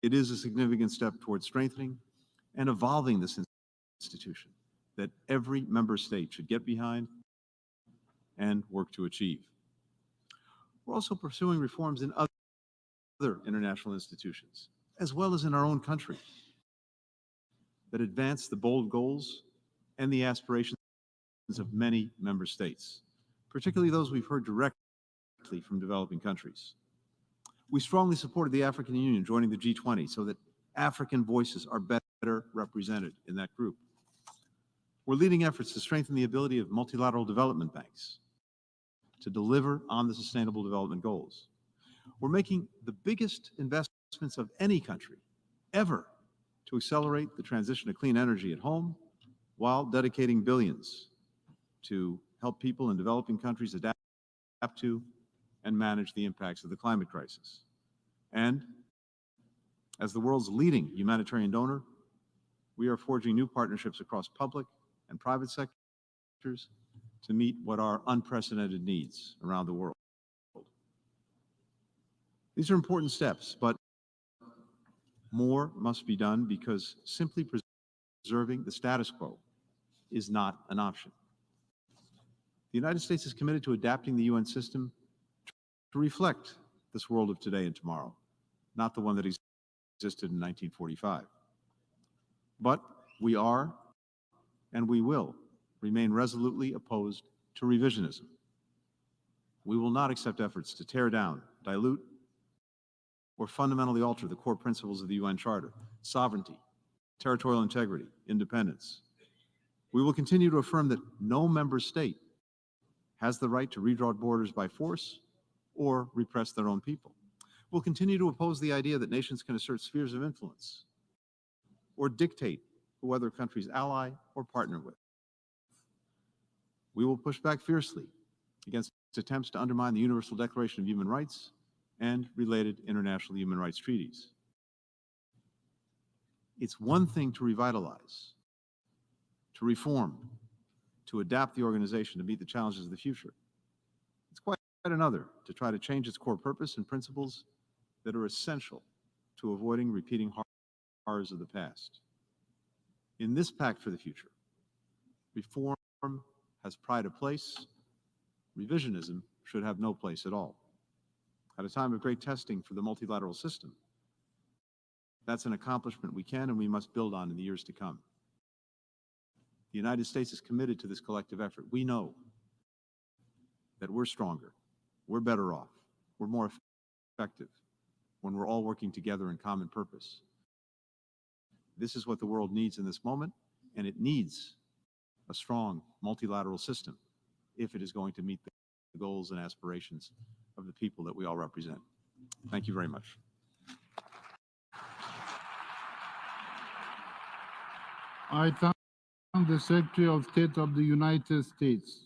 It is a significant step towards strengthening and evolving this institution that every member state should get behind and work to achieve. We're also pursuing reforms in other international institutions, as well as in our own country, that advance the bold goals and the aspirations of many member states, particularly those we've heard directly from developing countries. We strongly supported the African Union joining the G20 so that African voices are better represented in that group. We're leading efforts to strengthen the ability of multilateral development banks to deliver on the Sustainable Development Goals. We're making the biggest investments of any country ever to accelerate the transition to clean energy at home, while dedicating billions to help people in developing countries adapt to and manage the impacts of the climate crisis. And as the world's leading humanitarian donor, we are forging new partnerships across public and private sectors to meet what are unprecedented needs around the world. These are important steps, but more must be done because simply preserving the status quo is not an option. The United States is committed to adapting the UN system to reflect this world of today and tomorrow, not the one that existed in 1945. But we are, and we will, remain resolutely opposed to revisionism. We will not accept efforts to tear down, dilute, or fundamentally alter the core principles of the UN Charter: sovereignty, territorial integrity, independence. We will continue to affirm that no member state has the right to redraw borders by force or repress their own people. We'll continue to oppose the idea that nations can assert spheres of influence or dictate who other countries ally or partner with. We will push back fiercely against attempts to undermine the Universal Declaration of Human Rights and related international human rights treaties. It's one thing to revitalize, to reform, to adapt the organization to meet the challenges of the future. It's quite another to try to change its core purpose and principles that are essential to avoiding repeating horrors of the past. In this pact for the future, reform has pride of place. Revisionism should have no place at all. At a time of great testing for the multilateral system, that's an accomplishment we can and we must build on in the years to come. The United States is committed to this collective effort. We know that we're stronger, we're better off, we're more effective when we're all working together in common purpose. This is what the world needs in this moment, and it needs a strong multilateral system if it is going to meet the goals and aspirations of the people that we all represent. Thank you very much. I thank the Secretary of State of the United States.